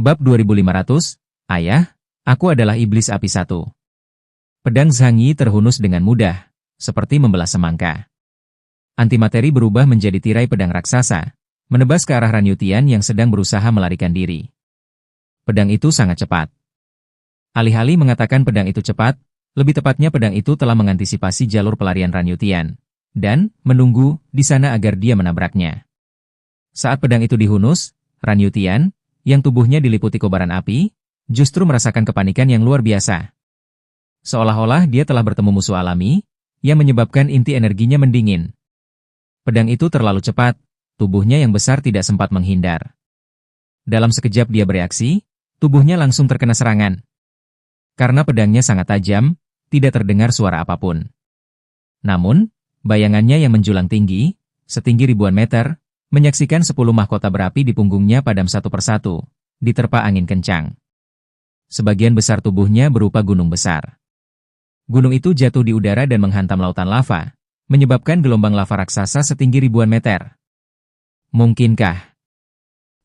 Bab 2500, Ayah, aku adalah iblis api satu. Pedang Zhang Yi terhunus dengan mudah, seperti membelah semangka. Antimateri berubah menjadi tirai pedang raksasa, menebas ke arah Ran Yutian yang sedang berusaha melarikan diri. Pedang itu sangat cepat. Alih-alih mengatakan pedang itu cepat, lebih tepatnya pedang itu telah mengantisipasi jalur pelarian Ran Yutian, dan menunggu di sana agar dia menabraknya. Saat pedang itu dihunus, Ran Yutian, yang tubuhnya diliputi kobaran api, justru merasakan kepanikan yang luar biasa. Seolah-olah dia telah bertemu musuh alami, yang menyebabkan inti energinya mendingin. Pedang itu terlalu cepat, tubuhnya yang besar tidak sempat menghindar. Dalam sekejap dia bereaksi, tubuhnya langsung terkena serangan. Karena pedangnya sangat tajam, tidak terdengar suara apapun. Namun, bayangannya yang menjulang tinggi, setinggi ribuan meter, menyaksikan 10 mahkota berapi di punggungnya padam satu persatu, diterpa angin kencang. Sebagian besar tubuhnya berupa gunung besar. Gunung itu jatuh di udara dan menghantam lautan lava, menyebabkan gelombang lava raksasa setinggi ribuan meter. Mungkinkah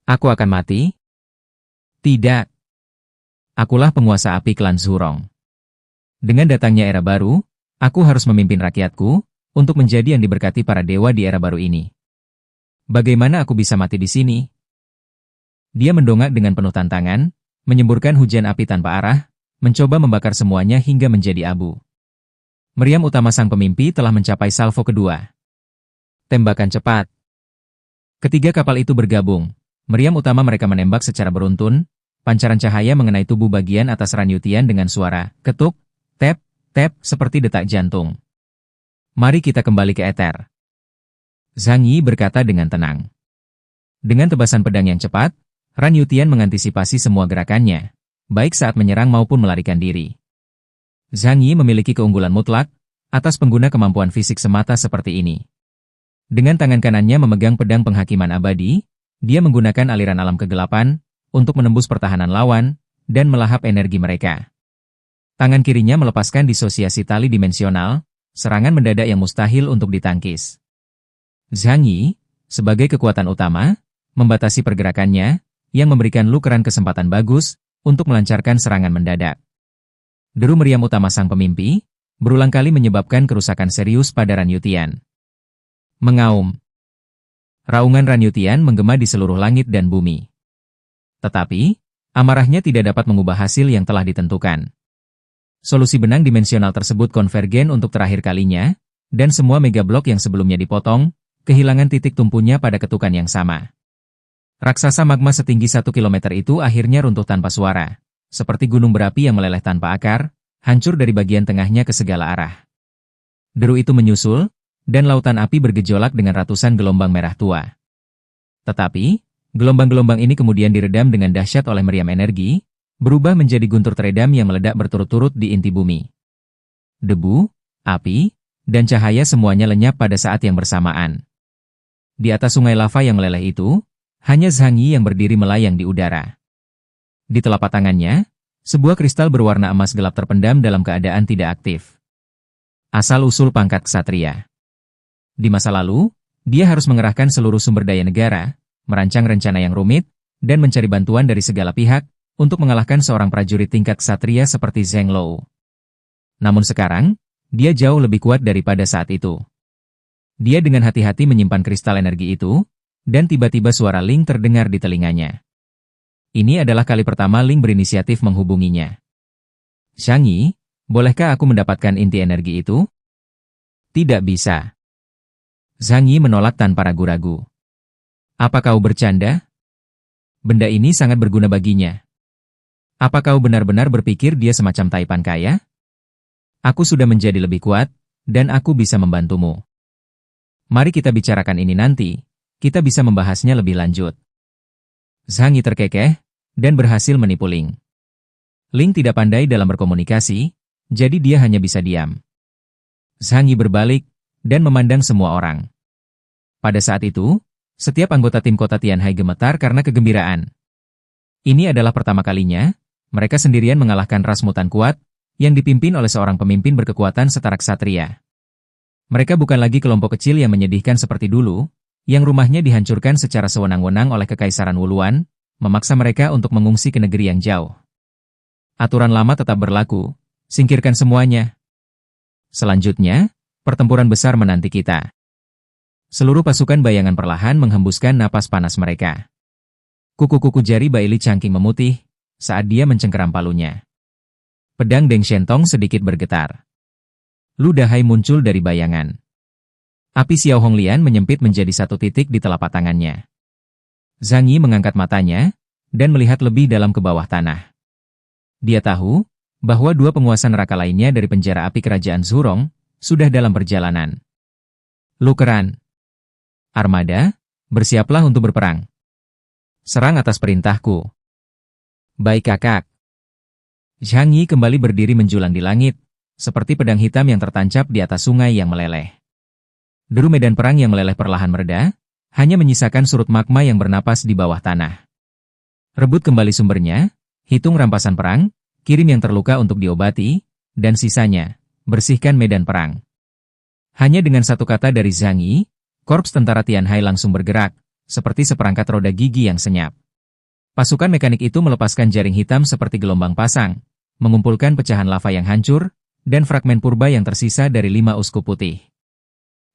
aku akan mati? Tidak. Akulah penguasa api klan Zhurong. Dengan datangnya era baru, aku harus memimpin rakyatku untuk menjadi yang diberkati para dewa di era baru ini. Bagaimana aku bisa mati di sini? Dia mendongak dengan penuh tantangan, menyemburkan hujan api tanpa arah, mencoba membakar semuanya hingga menjadi abu. Meriam utama sang pemimpi telah mencapai salvo kedua. Tembakan cepat. Ketiga kapal itu bergabung. Meriam utama mereka menembak secara beruntun, pancaran cahaya mengenai tubuh bagian atas Ran Yutian dengan suara ketuk, tap, tap seperti detak jantung. Mari kita kembali ke eter. Zhang Yi berkata dengan tenang. Dengan tebasan pedang yang cepat, Ran Yutian mengantisipasi semua gerakannya, baik saat menyerang maupun melarikan diri. Zhang Yi memiliki keunggulan mutlak atas pengguna kemampuan fisik semata seperti ini. Dengan tangan kanannya memegang pedang penghakiman abadi, dia menggunakan aliran alam kegelapan untuk menembus pertahanan lawan dan melahap energi mereka. Tangan kirinya melepaskan disosiasi tali dimensional, serangan mendadak yang mustahil untuk ditangkis. Zhang Yi, sebagai kekuatan utama, membatasi pergerakannya, yang memberikan Lu Keran kesempatan bagus untuk melancarkan serangan mendadak. Deru meriam utama sang pemimpi, berulang kali menyebabkan kerusakan serius pada Ran Yutian. Mengaum. Raungan Ran Yutian menggema di seluruh langit dan bumi. Tetapi, amarahnya tidak dapat mengubah hasil yang telah ditentukan. Solusi benang dimensional tersebut konvergen untuk terakhir kalinya, dan semua megablok yang sebelumnya dipotong, kehilangan titik tumpunya pada ketukan yang sama. Raksasa magma setinggi 1 kilometer itu akhirnya runtuh tanpa suara, seperti gunung berapi yang meleleh tanpa akar, hancur dari bagian tengahnya ke segala arah. Deru itu menyusul, dan lautan api bergejolak dengan ratusan gelombang merah tua. Tetapi, gelombang-gelombang ini kemudian diredam dengan dahsyat oleh meriam energi, berubah menjadi guntur teredam yang meledak berturut-turut di inti bumi. Debu, api, dan cahaya semuanya lenyap pada saat yang bersamaan. Di atas sungai lava yang meleleh itu, hanya Zhang Yi yang berdiri melayang di udara. Di telapak tangannya, sebuah kristal berwarna emas gelap terpendam dalam keadaan tidak aktif. Asal-usul pangkat ksatria. Di masa lalu, dia harus mengerahkan seluruh sumber daya negara, merancang rencana yang rumit, dan mencari bantuan dari segala pihak, untuk mengalahkan seorang prajurit tingkat ksatria seperti Zheng Lou. Namun sekarang, dia jauh lebih kuat daripada saat itu. Dia dengan hati-hati menyimpan kristal energi itu, dan tiba-tiba suara Ling terdengar di telinganya. Ini adalah kali pertama Ling berinisiatif menghubunginya. Zhang Yi, bolehkah aku mendapatkan inti energi itu? Tidak bisa. Zhang Yi menolak tanpa ragu-ragu. Apa kau bercanda? Benda ini sangat berguna baginya. Apa kau benar-benar berpikir dia semacam taipan kaya? Aku sudah menjadi lebih kuat, dan aku bisa membantumu. Mari kita bicarakan ini nanti, kita bisa membahasnya lebih lanjut. Zhang Yi terkekeh, dan berhasil menipu Ling. Ling tidak pandai dalam berkomunikasi, jadi dia hanya bisa diam. Zhang Yi berbalik, dan memandang semua orang. Pada saat itu, setiap anggota tim kota Tianhai gemetar karena kegembiraan. Ini adalah pertama kalinya, mereka sendirian mengalahkan ras mutan kuat, yang dipimpin oleh seorang pemimpin berkekuatan setara ksatria. Mereka bukan lagi kelompok kecil yang menyedihkan seperti dulu, yang rumahnya dihancurkan secara sewenang-wenang oleh Kekaisaran Wuluan, memaksa mereka untuk mengungsi ke negeri yang jauh. Aturan lama tetap berlaku, singkirkan semuanya. Selanjutnya, pertempuran besar menanti kita. Seluruh pasukan bayangan perlahan menghembuskan napas panas mereka. Kuku-kuku jari Baili Changqing memutih saat dia mencengkeram palunya. Pedang Deng Shentong sedikit bergetar. Lu Dahai muncul dari bayangan. Api Xiao Honglian menyempit menjadi satu titik di telapak tangannya. Zhang Yi mengangkat matanya dan melihat lebih dalam ke bawah tanah. Dia tahu bahwa dua penguasa neraka lainnya dari penjara api kerajaan Zhurong sudah dalam perjalanan. Lukeran. Armada, bersiaplah untuk berperang. Serang atas perintahku. Baik kakak. Zhang Yi kembali berdiri menjulang di langit, seperti pedang hitam yang tertancap di atas sungai yang meleleh. Deru medan perang yang meleleh perlahan mereda, hanya menyisakan surut magma yang bernapas di bawah tanah. Rebut kembali sumbernya, hitung rampasan perang, kirim yang terluka untuk diobati, dan sisanya, bersihkan medan perang. Hanya dengan satu kata dari Zhang Yi, korps tentara Tianhai langsung bergerak, seperti seperangkat roda gigi yang senyap. Pasukan mekanik itu melepaskan jaring hitam seperti gelombang pasang, mengumpulkan pecahan lava yang hancur, dan fragmen purba yang tersisa dari 5 uskup putih.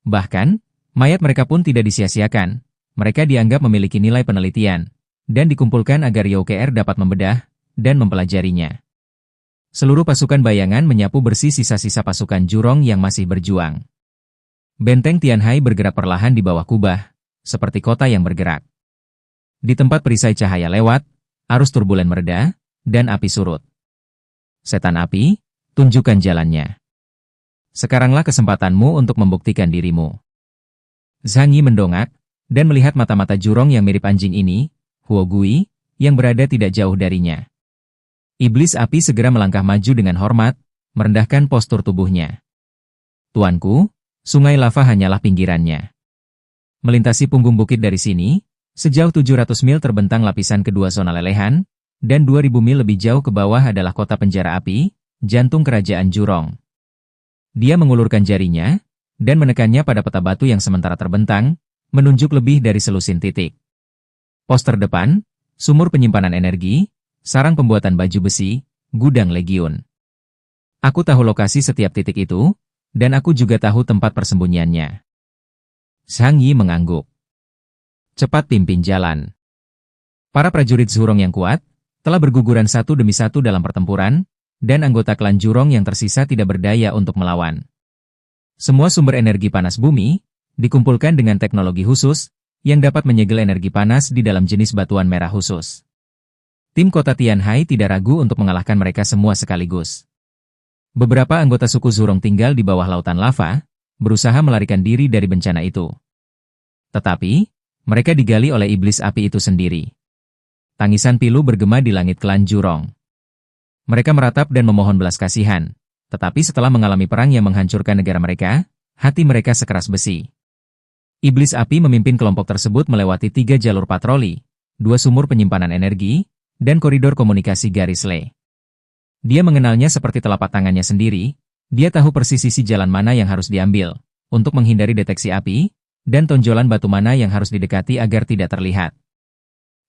Bahkan, mayat mereka pun tidak disia-siakan, mereka dianggap memiliki nilai penelitian, dan dikumpulkan agar YOKR dapat membedah dan mempelajarinya. Seluruh pasukan bayangan menyapu bersih sisa-sisa pasukan Jurong yang masih berjuang. Benteng Tianhai bergerak perlahan di bawah kubah, seperti kota yang bergerak. Di tempat perisai cahaya lewat, arus turbulen mereda, dan api surut. Setan api, tunjukkan jalannya. Sekaranglah kesempatanmu untuk membuktikan dirimu. Zhang Yi mendongak, dan melihat mata-mata Jurong yang mirip anjing ini, Huo Gui, yang berada tidak jauh darinya. Iblis api segera melangkah maju dengan hormat, merendahkan postur tubuhnya. Tuanku, sungai lava hanyalah pinggirannya. Melintasi punggung bukit dari sini, sejauh 700 mil terbentang lapisan kedua zona lelehan, dan 2000 mil lebih jauh ke bawah adalah kota penjara api, jantung kerajaan Jurong. Dia mengulurkan jarinya, dan menekannya pada peta batu yang sementara terbentang, menunjuk lebih dari selusin titik. Pos terdepan, sumur penyimpanan energi, sarang pembuatan baju besi, gudang legiun. Aku tahu lokasi setiap titik itu, dan aku juga tahu tempat persembunyiannya. Zhang Yi mengangguk. Cepat pimpin jalan. Para prajurit Zhurong yang kuat, telah berguguran satu demi satu dalam pertempuran, dan anggota klan Jurong yang tersisa tidak berdaya untuk melawan. Semua sumber energi panas bumi, dikumpulkan dengan teknologi khusus, yang dapat menyegel energi panas di dalam jenis batuan merah khusus. Tim kota Tianhai tidak ragu untuk mengalahkan mereka semua sekaligus. Beberapa anggota suku Zhurong tinggal di bawah lautan lava, berusaha melarikan diri dari bencana itu. Tetapi, mereka digali oleh iblis api itu sendiri. Tangisan pilu bergema di langit klan Jurong. Mereka meratap dan memohon belas kasihan, tetapi setelah mengalami perang yang menghancurkan negara mereka, hati mereka sekeras besi. Iblis api memimpin kelompok tersebut melewati 3 jalur patroli, 2 sumur penyimpanan energi, dan koridor komunikasi garis Le. Dia mengenalnya seperti telapak tangannya sendiri, dia tahu persis sisi jalan mana yang harus diambil, untuk menghindari deteksi api, dan tonjolan batu mana yang harus didekati agar tidak terlihat.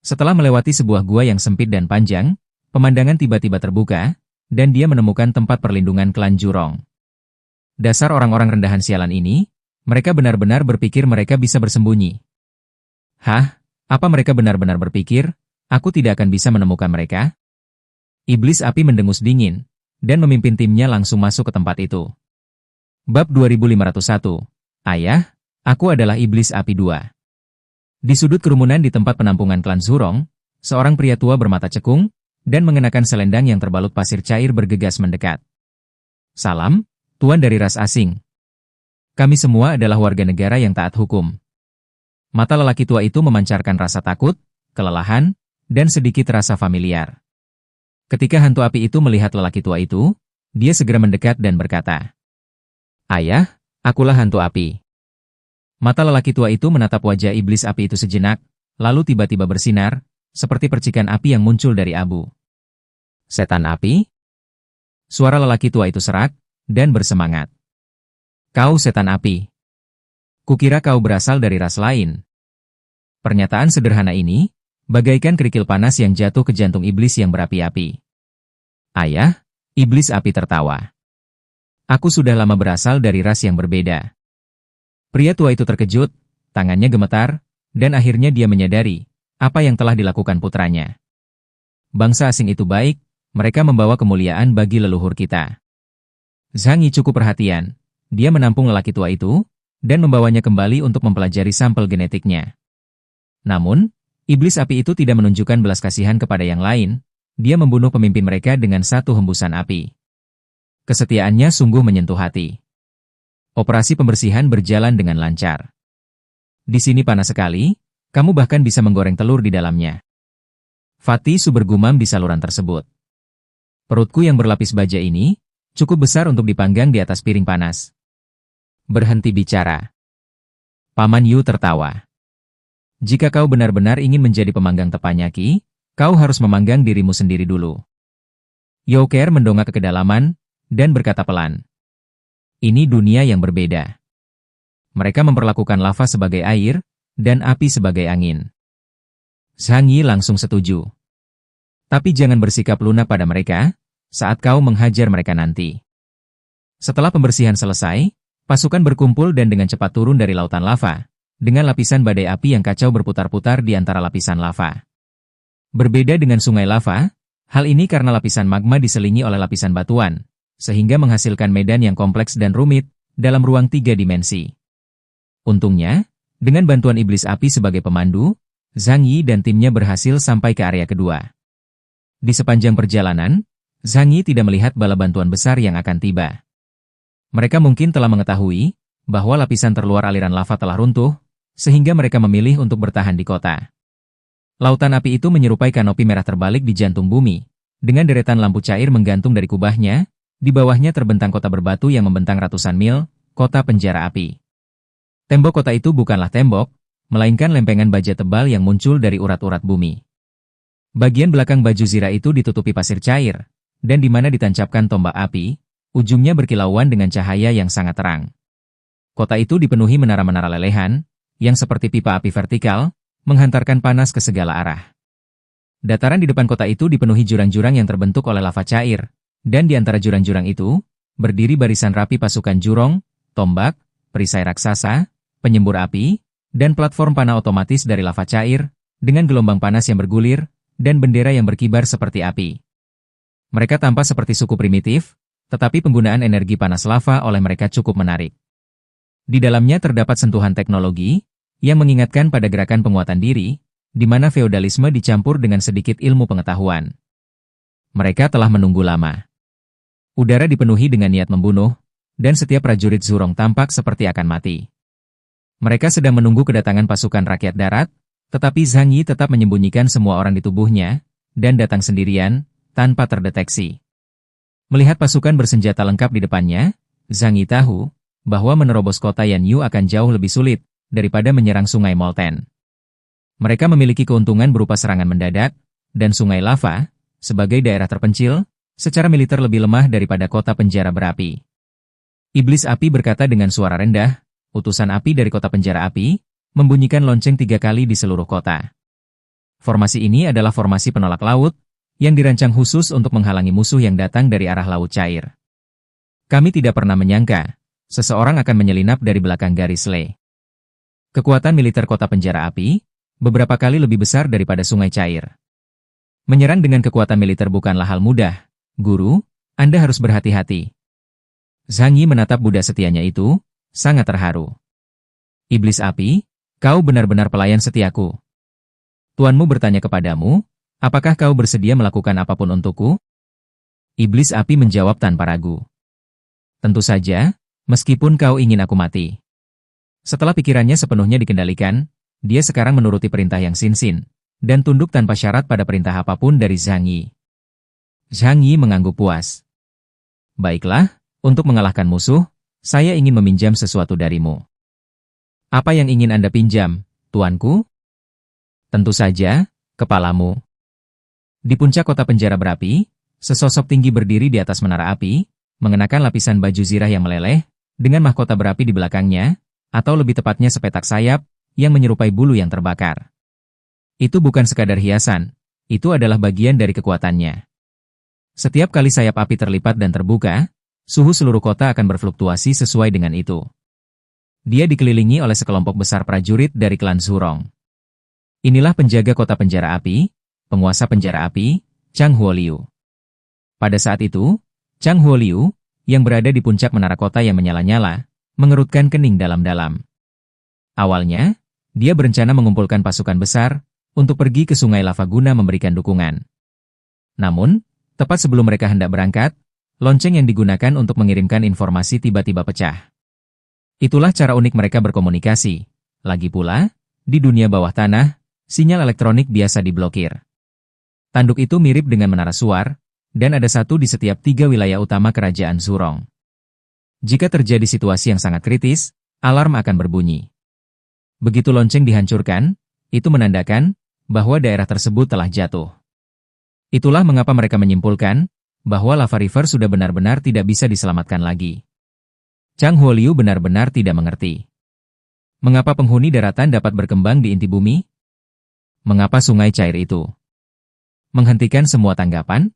Setelah melewati sebuah gua yang sempit dan panjang, pemandangan tiba-tiba terbuka, dan dia menemukan tempat perlindungan klan Jurong. Dasar orang-orang rendahan sialan ini, mereka benar-benar berpikir mereka bisa bersembunyi. Hah? Apa mereka benar-benar berpikir, aku tidak akan bisa menemukan mereka? Iblis api mendengus dingin, dan memimpin timnya langsung masuk ke tempat itu. Bab 2501. Ayah, aku adalah Iblis Api 2. Di sudut kerumunan di tempat penampungan klan Zhurong, seorang pria tua bermata cekung, dan mengenakan selendang yang terbalut pasir cair bergegas mendekat. Salam, tuan dari ras asing. Kami semua adalah warga negara yang taat hukum. Mata lelaki tua itu memancarkan rasa takut, kelelahan, dan sedikit rasa familiar. Ketika hantu api itu melihat lelaki tua itu, dia segera mendekat dan berkata, "Ayah, akulah hantu api." Mata lelaki tua itu menatap wajah iblis api itu sejenak, lalu tiba-tiba bersinar, seperti percikan api yang muncul dari abu. "Setan api?" Suara lelaki tua itu serak, dan bersemangat. "Kau setan api. Kukira kau berasal dari ras lain." Pernyataan sederhana ini, bagaikan kerikil panas yang jatuh ke jantung iblis yang berapi-api. Ayah, iblis api tertawa. Aku sudah lama berasal dari ras yang berbeda. Pria tua itu terkejut, tangannya gemetar, dan akhirnya dia menyadari apa yang telah dilakukan putranya. Bangsa asing itu baik, mereka membawa kemuliaan bagi leluhur kita. Zhang Yi cukup perhatian. Dia menampung lelaki tua itu, dan membawanya kembali untuk mempelajari sampel genetiknya. Namun, iblis api itu tidak menunjukkan belas kasihan kepada yang lain, dia membunuh pemimpin mereka dengan satu hembusan api. Kesetiaannya sungguh menyentuh hati. Operasi pembersihan berjalan dengan lancar. Di sini panas sekali, kamu bahkan bisa menggoreng telur di dalamnya. Fatih Su bergumam di saluran tersebut. Perutku yang berlapis baja ini, cukup besar untuk dipanggang di atas piring panas. Berhenti bicara. Paman Yu tertawa. Jika kau benar-benar ingin menjadi pemanggang teppanyaki, kau harus memanggang dirimu sendiri dulu. Youker mendongak ke kedalaman, dan berkata pelan. Ini dunia yang berbeda. Mereka memperlakukan lava sebagai air, dan api sebagai angin. Zhang Yi langsung setuju. Tapi jangan bersikap lunak pada mereka, saat kau menghajar mereka nanti. Setelah pembersihan selesai, pasukan berkumpul dan dengan cepat turun dari lautan lava, dengan lapisan badai api yang kacau berputar-putar di antara lapisan lava. Berbeda dengan sungai lava, hal ini karena lapisan magma diselingi oleh lapisan batuan, sehingga menghasilkan medan yang kompleks dan rumit, dalam ruang 3 dimensi. Untungnya, dengan bantuan iblis api sebagai pemandu, Zhang Yi dan timnya berhasil sampai ke area kedua. Di sepanjang perjalanan, Zhang Yi tidak melihat bala bantuan besar yang akan tiba. Mereka mungkin telah mengetahui bahwa lapisan terluar aliran lava telah runtuh, sehingga mereka memilih untuk bertahan di kota. Lautan api itu menyerupai kanopi merah terbalik di jantung bumi, dengan deretan lampu cair menggantung dari kubahnya, di bawahnya terbentang kota berbatu yang membentang ratusan mil, kota penjara api. Tembok kota itu bukanlah tembok, melainkan lempengan baja tebal yang muncul dari urat-urat bumi. Bagian belakang baju zira itu ditutupi pasir cair, dan di mana ditancapkan tombak api, ujungnya berkilauan dengan cahaya yang sangat terang. Kota itu dipenuhi menara-menara lelehan, yang seperti pipa api vertikal, menghantarkan panas ke segala arah. Dataran di depan kota itu dipenuhi jurang-jurang yang terbentuk oleh lava cair, dan di antara jurang-jurang itu, berdiri barisan rapi pasukan jurong, tombak, perisai raksasa, penyembur api, dan platform panah otomatis dari lava cair, dengan gelombang panas yang bergulir, dan bendera yang berkibar seperti api. Mereka tampak seperti suku primitif, tetapi penggunaan energi panas lava oleh mereka cukup menarik. Di dalamnya terdapat sentuhan teknologi, yang mengingatkan pada gerakan penguatan diri, di mana feodalisme dicampur dengan sedikit ilmu pengetahuan. Mereka telah menunggu lama. Udara dipenuhi dengan niat membunuh, dan setiap prajurit Zurong tampak seperti akan mati. Mereka sedang menunggu kedatangan pasukan rakyat darat, tetapi Zhang Yi tetap menyembunyikan semua orang di tubuhnya, dan datang sendirian, tanpa terdeteksi. Melihat pasukan bersenjata lengkap di depannya, Zhang Yi tahu bahwa menerobos kota Yanyu akan jauh lebih sulit daripada menyerang sungai Molten. Mereka memiliki keuntungan berupa serangan mendadak, dan sungai lava, sebagai daerah terpencil, secara militer lebih lemah daripada kota penjara berapi. Iblis api berkata dengan suara rendah, utusan api dari kota penjara api, membunyikan lonceng 3 kali di seluruh kota. Formasi ini adalah formasi penolak laut, yang dirancang khusus untuk menghalangi musuh yang datang dari arah laut cair. Kami tidak pernah menyangka, seseorang akan menyelinap dari belakang garis Le. Kekuatan militer kota penjara api, beberapa kali lebih besar daripada sungai cair. Menyerang dengan kekuatan militer bukanlah hal mudah, Guru, Anda harus berhati-hati. Zhang Yi menatap budak setianya itu, sangat terharu. Iblis api, kau benar-benar pelayan setiaku. Tuanmu bertanya kepadamu, apakah kau bersedia melakukan apapun untukku? Iblis api menjawab tanpa ragu. Tentu saja, meskipun kau ingin aku mati. Setelah pikirannya sepenuhnya dikendalikan, dia sekarang menuruti perintah yang sin-sin, dan tunduk tanpa syarat pada perintah apapun dari Zhang Yi. Zhang Yi mengangguk puas. Baiklah, untuk mengalahkan musuh, saya ingin meminjam sesuatu darimu. Apa yang ingin Anda pinjam, tuanku? Tentu saja, kepalamu. Di puncak kota penjara berapi, sesosok tinggi berdiri di atas menara api, mengenakan lapisan baju zirah yang meleleh, dengan mahkota berapi di belakangnya, atau lebih tepatnya sepetak sayap, yang menyerupai bulu yang terbakar. Itu bukan sekadar hiasan, itu adalah bagian dari kekuatannya. Setiap kali sayap api terlipat dan terbuka, suhu seluruh kota akan berfluktuasi sesuai dengan itu. Dia dikelilingi oleh sekelompok besar prajurit dari klan Zhurong. Inilah penjaga kota penjara api, penguasa penjara api, Chang Huoliu. Pada saat itu, Chang Huoliu, yang berada di puncak menara kota yang menyala-nyala, mengerutkan kening dalam-dalam. Awalnya, dia berencana mengumpulkan pasukan besar untuk pergi ke Sungai Lava guna memberikan dukungan. Namun, tepat sebelum mereka hendak berangkat, lonceng yang digunakan untuk mengirimkan informasi tiba-tiba pecah. Itulah cara unik mereka berkomunikasi. Lagi pula, di dunia bawah tanah, sinyal elektronik biasa diblokir. Tanduk itu mirip dengan menara suar, dan ada satu di setiap 3 wilayah utama kerajaan Zhurong. Jika terjadi situasi yang sangat kritis, alarm akan berbunyi. Begitu lonceng dihancurkan, itu menandakan bahwa daerah tersebut telah jatuh. Itulah mengapa mereka menyimpulkan bahwa Lava River sudah benar-benar tidak bisa diselamatkan lagi. Chang Huoliu benar-benar tidak mengerti. Mengapa penghuni daratan dapat berkembang di inti bumi? Mengapa sungai cair itu menghentikan semua tanggapan?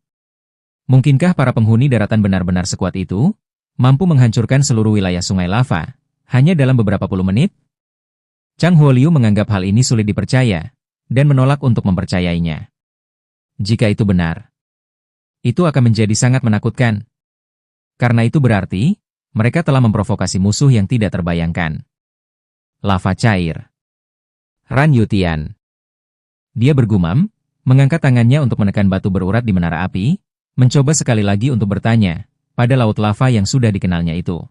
Mungkinkah para penghuni daratan benar-benar sekuat itu, mampu menghancurkan seluruh wilayah sungai lava, hanya dalam beberapa puluh menit? Chang Huoliu menganggap hal ini sulit dipercaya, dan menolak untuk mempercayainya. Jika itu benar, itu akan menjadi sangat menakutkan. Karena itu berarti, mereka telah memprovokasi musuh yang tidak terbayangkan. Lava cair. Ran Yutian. Dia bergumam, mengangkat tangannya untuk menekan batu berurat di menara api, mencoba sekali lagi untuk bertanya pada laut lava yang sudah dikenalnya itu.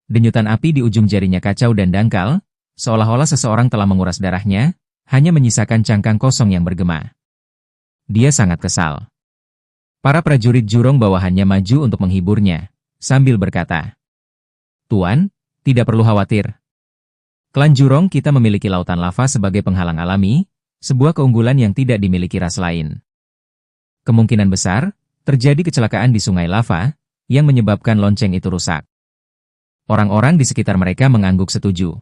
Denyutan api di ujung jarinya kacau dan dangkal, seolah-olah seseorang telah menguras darahnya, hanya menyisakan cangkang kosong yang bergema. Dia sangat kesal. Para prajurit Zhurong bawahannya maju untuk menghiburnya, sambil berkata, "Tuan, tidak perlu khawatir. Klan Zhurong kita memiliki lautan lava sebagai penghalang alami, sebuah keunggulan yang tidak dimiliki ras lain. Kemungkinan besar, terjadi kecelakaan di sungai lava, yang menyebabkan lonceng itu rusak." Orang-orang di sekitar mereka mengangguk setuju.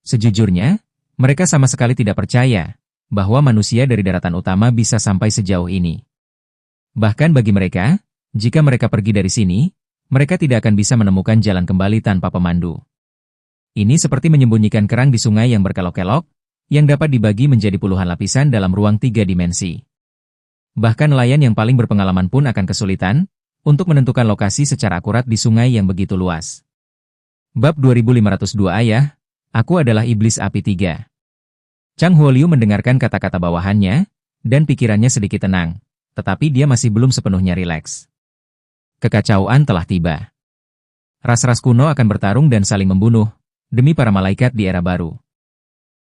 Sejujurnya, mereka sama sekali tidak percaya bahwa manusia dari daratan utama bisa sampai sejauh ini. Bahkan bagi mereka, jika mereka pergi dari sini, mereka tidak akan bisa menemukan jalan kembali tanpa pemandu. Ini seperti menyembunyikan kerang di sungai yang berkelok-kelok, yang dapat dibagi menjadi puluhan lapisan dalam ruang 3 dimensi. Bahkan nelayan yang paling berpengalaman pun akan kesulitan untuk menentukan lokasi secara akurat di sungai yang begitu luas. Bab 2502 Ayah, aku adalah iblis api 3. Chang Huoliu mendengarkan kata-kata bawahannya, dan pikirannya sedikit tenang, tetapi dia masih belum sepenuhnya rileks. Kekacauan telah tiba. Ras-ras kuno akan bertarung dan saling membunuh, demi para malaikat di era baru.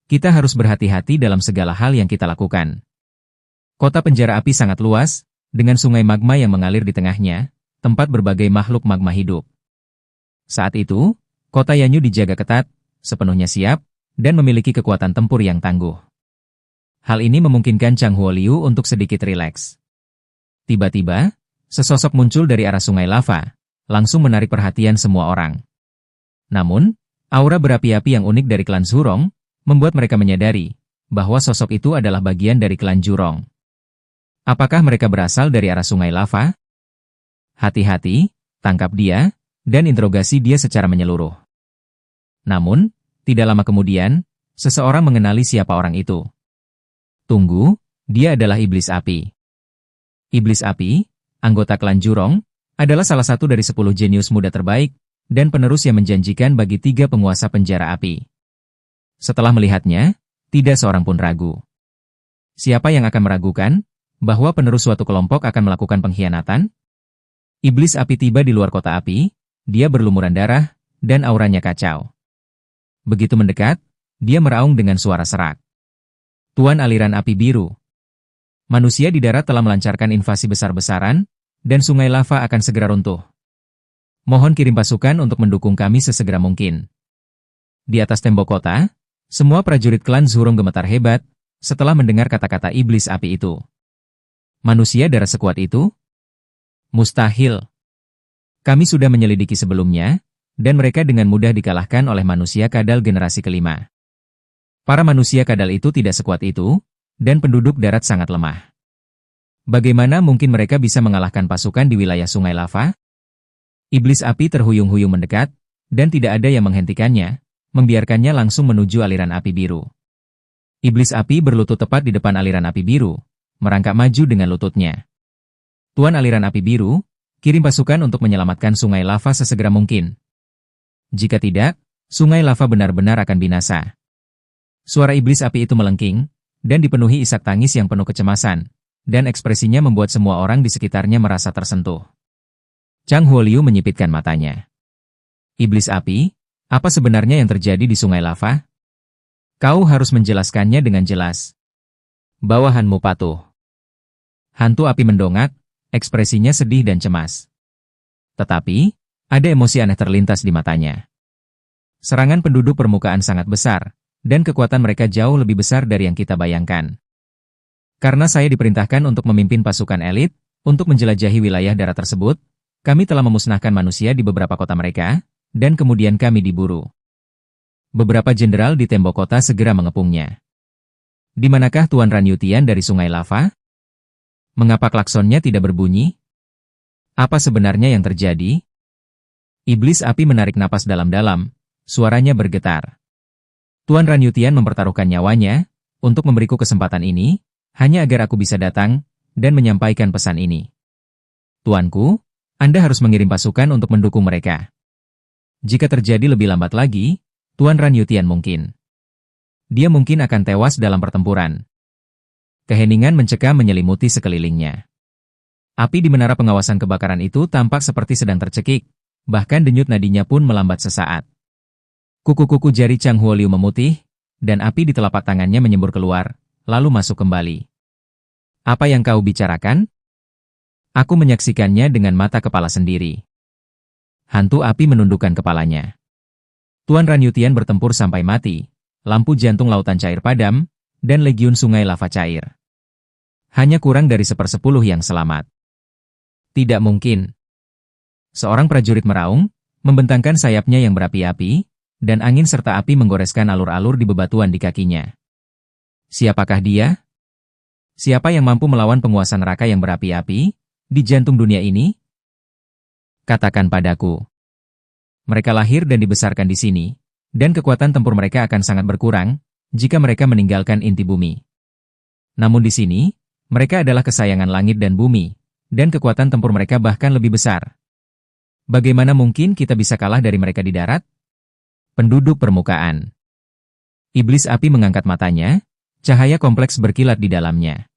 Kita harus berhati-hati dalam segala hal yang kita lakukan. Kota penjara api sangat luas, dengan sungai magma yang mengalir di tengahnya, tempat berbagai makhluk magma hidup. Saat itu, kota Yanyu dijaga ketat, sepenuhnya siap, dan memiliki kekuatan tempur yang tangguh. Hal ini memungkinkan Chang Huoliu untuk sedikit rileks. Tiba-tiba, sesosok muncul dari arah sungai lava, langsung menarik perhatian semua orang. Namun, aura berapi-api yang unik dari klan Zhurong, membuat mereka menyadari bahwa sosok itu adalah bagian dari klan Zhurong. Apakah mereka berasal dari arah sungai lava? Hati-hati, tangkap dia, dan interogasi dia secara menyeluruh. Namun, tidak lama kemudian, seseorang mengenali siapa orang itu. Tunggu, dia adalah iblis api. Iblis api, anggota klan Zhurong, adalah salah satu dari 10 jenius muda terbaik, dan penerus yang menjanjikan bagi 3 penguasa penjara api. Setelah melihatnya, tidak seorang pun ragu. Siapa yang akan meragukan bahwa penerus suatu kelompok akan melakukan pengkhianatan? Iblis api tiba di luar kota api, dia berlumuran darah, dan auranya kacau. Begitu mendekat, dia meraung dengan suara serak. Tuan aliran api biru. Manusia di darat telah melancarkan invasi besar-besaran, dan sungai lava akan segera runtuh. Mohon kirim pasukan untuk mendukung kami sesegera mungkin. Di atas tembok kota, semua prajurit klan Zhurong gemetar hebat, setelah mendengar kata-kata iblis api itu. Manusia darah sekuat itu? Mustahil. Kami sudah menyelidiki sebelumnya, dan mereka dengan mudah dikalahkan oleh manusia kadal generasi kelima. Para manusia kadal itu tidak sekuat itu, dan penduduk darat sangat lemah. Bagaimana mungkin mereka bisa mengalahkan pasukan di wilayah sungai lava? Iblis api terhuyung-huyung mendekat, dan tidak ada yang menghentikannya, membiarkannya langsung menuju aliran api biru. Iblis api berlutut tepat di depan aliran api biru, merangkak maju dengan lututnya. Tuan aliran api biru, kirim pasukan untuk menyelamatkan sungai lava sesegera mungkin. Jika tidak, sungai lava benar-benar akan binasa. Suara iblis api itu melengking, dan dipenuhi isak tangis yang penuh kecemasan, dan ekspresinya membuat semua orang di sekitarnya merasa tersentuh. Chang Huoliu menyipitkan matanya. Iblis api, apa sebenarnya yang terjadi di sungai lava? Kau harus menjelaskannya dengan jelas. Bawahanmu patuh. Hantu api mendongak, ekspresinya sedih dan cemas. Tetapi, ada emosi aneh terlintas di matanya. Serangan penduduk permukaan sangat besar, dan kekuatan mereka jauh lebih besar dari yang kita bayangkan. Karena saya diperintahkan untuk memimpin pasukan elit, untuk menjelajahi wilayah darat tersebut, kami telah memusnahkan manusia di beberapa kota mereka, dan kemudian kami diburu. Beberapa jenderal di tembok kota segera mengepungnya. Di manakah Tuan Ranyutian dari sungai lava? Mengapa klaksonnya tidak berbunyi? Apa sebenarnya yang terjadi? Iblis api menarik napas dalam-dalam, suaranya bergetar. Tuan Ranyutian mempertaruhkan nyawanya, untuk memberiku kesempatan ini, hanya agar aku bisa datang, dan menyampaikan pesan ini. Tuanku, Anda harus mengirim pasukan untuk mendukung mereka. Jika terjadi lebih lambat lagi, Tuan Ranyutian mungkin. Dia mungkin akan tewas dalam pertempuran. Keheningan mencekam menyelimuti sekelilingnya. Api di menara pengawasan kebakaran itu tampak seperti sedang tercekik, bahkan denyut nadinya pun melambat sesaat. Kuku-kuku jari Chang Huoliu memutih, dan api di telapak tangannya menyembur keluar, lalu masuk kembali. Apa yang kau bicarakan? Aku menyaksikannya dengan mata kepala sendiri. Hantu api menundukkan kepalanya. Tuan Ranyutian bertempur sampai mati, lampu jantung lautan cair padam, dan legiun sungai lava cair. Hanya kurang dari 1/10 yang selamat. Tidak mungkin. Seorang prajurit meraung, membentangkan sayapnya yang berapi-api, dan angin serta api menggoreskan alur-alur di bebatuan di kakinya. Siapakah dia? Siapa yang mampu melawan penguasa neraka yang berapi-api, di jantung dunia ini? Katakan padaku. Mereka lahir dan dibesarkan di sini, dan kekuatan tempur mereka akan sangat berkurang, jika mereka meninggalkan inti bumi. Namun di sini, mereka adalah kesayangan langit dan bumi, dan kekuatan tempur mereka bahkan lebih besar. Bagaimana mungkin kita bisa kalah dari mereka di darat? Penduduk permukaan. Iblis api mengangkat matanya, cahaya kompleks berkilat di dalamnya.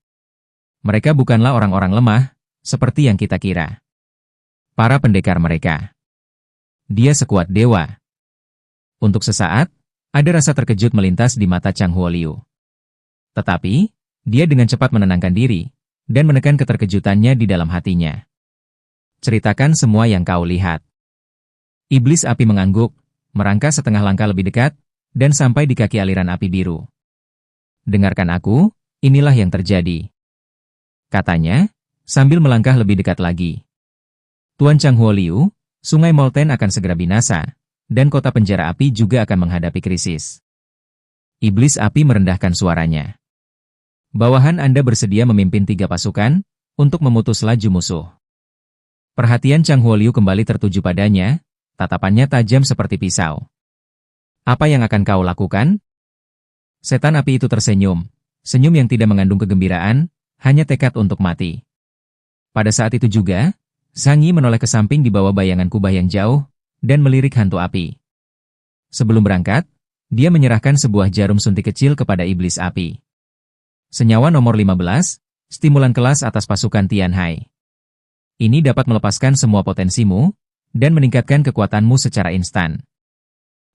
Mereka bukanlah orang-orang lemah, seperti yang kita kira. Para pendekar mereka. Dia sekuat dewa. Untuk sesaat, ada rasa terkejut melintas di mata Chang Huoliu. Tetapi, dia dengan cepat menenangkan diri, dan menekan keterkejutannya di dalam hatinya. Ceritakan semua yang kau lihat. Iblis api mengangguk, merangkak setengah langkah lebih dekat, dan sampai di kaki aliran api biru. Dengarkan aku, inilah yang terjadi. Katanya, sambil melangkah lebih dekat lagi. Tuan Chang Huoliu, sungai Molten akan segera binasa, dan kota penjara api juga akan menghadapi krisis. Iblis api merendahkan suaranya. Bawahan Anda bersedia memimpin 3 pasukan, untuk memutus laju musuh. Perhatian Chang Huoliu kembali tertuju padanya, tatapannya tajam seperti pisau. Apa yang akan kau lakukan? Setan api itu tersenyum, senyum yang tidak mengandung kegembiraan, hanya tekad untuk mati. Pada saat itu juga, Zhang Yi menoleh ke samping di bawah bayangan kubah yang jauh, dan melirik hantu api. Sebelum berangkat, dia menyerahkan sebuah jarum suntik kecil kepada iblis api. Senyawa nomor 15, stimulan kelas atas pasukan Tianhai. Ini dapat melepaskan semua potensimu, dan meningkatkan kekuatanmu secara instan.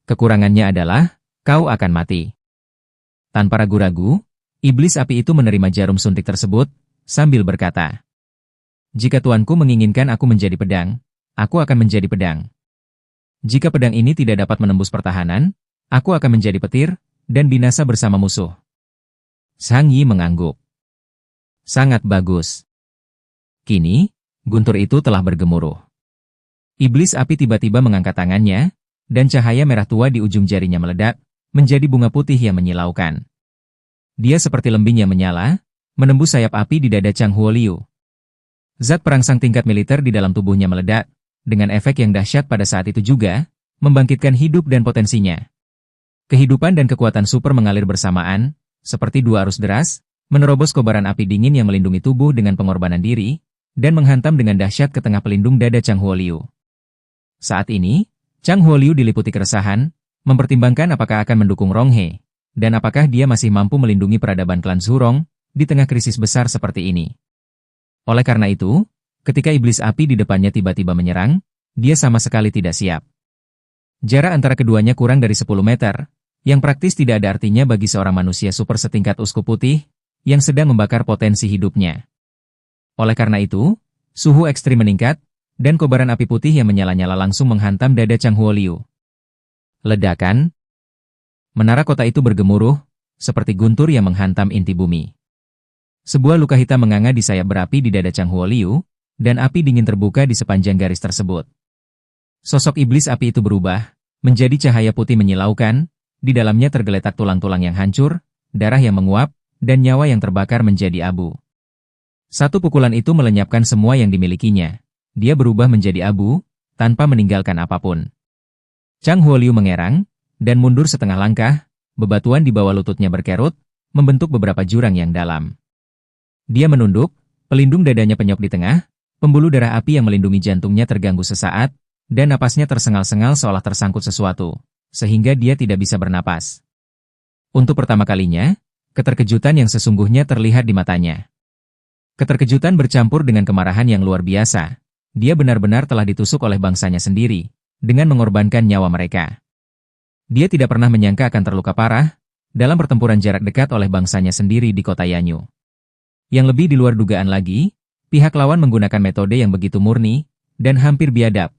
Kekurangannya adalah, kau akan mati. Tanpa ragu-ragu, iblis api itu menerima jarum suntik tersebut, sambil berkata, "Jika tuanku menginginkan aku menjadi pedang, aku akan menjadi pedang. Jika pedang ini tidak dapat menembus pertahanan, aku akan menjadi petir, dan binasa bersama musuh." Zhang Yi mengangguk. Sangat bagus. Kini, guntur itu telah bergemuruh. Iblis api tiba-tiba mengangkat tangannya, dan cahaya merah tua di ujung jarinya meledak, menjadi bunga putih yang menyilaukan. Dia seperti lembing yang menyala, menembus sayap api di dada Chang Huoliu. Zat perangsang tingkat militer di dalam tubuhnya meledak, dengan efek yang dahsyat pada saat itu juga, membangkitkan hidup dan potensinya. Kehidupan dan kekuatan super mengalir bersamaan, seperti dua arus deras, menerobos kobaran api dingin yang melindungi tubuh dengan pengorbanan diri, dan menghantam dengan dahsyat ke tengah pelindung dada Chang Huoliu. Saat ini, Chang Huoliu diliputi keresahan, mempertimbangkan apakah akan mendukung Rong He, dan apakah dia masih mampu melindungi peradaban klan Zhurong di tengah krisis besar seperti ini. Oleh karena itu, ketika iblis api di depannya tiba-tiba menyerang, dia sama sekali tidak siap. Jarak antara keduanya kurang dari 10 meter, yang praktis tidak ada artinya bagi seorang manusia super setingkat uskup putih, yang sedang membakar potensi hidupnya. Oleh karena itu, suhu ekstrim meningkat, dan kobaran api putih yang menyala-nyala langsung menghantam dada Chang Huoliu. Ledakan. Menara kota itu bergemuruh, seperti guntur yang menghantam inti bumi. Sebuah luka hitam menganga di sayap berapi di dada Chang Huoliu, dan api dingin terbuka di sepanjang garis tersebut. Sosok iblis api itu berubah, menjadi cahaya putih menyilaukan, di dalamnya tergeletak tulang-tulang yang hancur, darah yang menguap, dan nyawa yang terbakar menjadi abu. Satu pukulan itu melenyapkan semua yang dimilikinya. Dia berubah menjadi abu, tanpa meninggalkan apapun. Chang Huoliu mengerang, dan mundur setengah langkah, bebatuan di bawah lututnya berkerut, membentuk beberapa jurang yang dalam. Dia menunduk, pelindung dadanya penyok di tengah, pembuluh darah api yang melindungi jantungnya terganggu sesaat, dan napasnya tersengal-sengal seolah tersangkut sesuatu, sehingga dia tidak bisa bernapas. Untuk pertama kalinya, keterkejutan yang sesungguhnya terlihat di matanya. Keterkejutan bercampur dengan kemarahan yang luar biasa. Dia benar-benar telah ditusuk oleh bangsanya sendiri, dengan mengorbankan nyawa mereka. Dia tidak pernah menyangka akan terluka parah, dalam pertempuran jarak dekat oleh bangsanya sendiri di kota Yanyu. Yang lebih di luar dugaan lagi, pihak lawan menggunakan metode yang begitu murni, dan hampir biadab,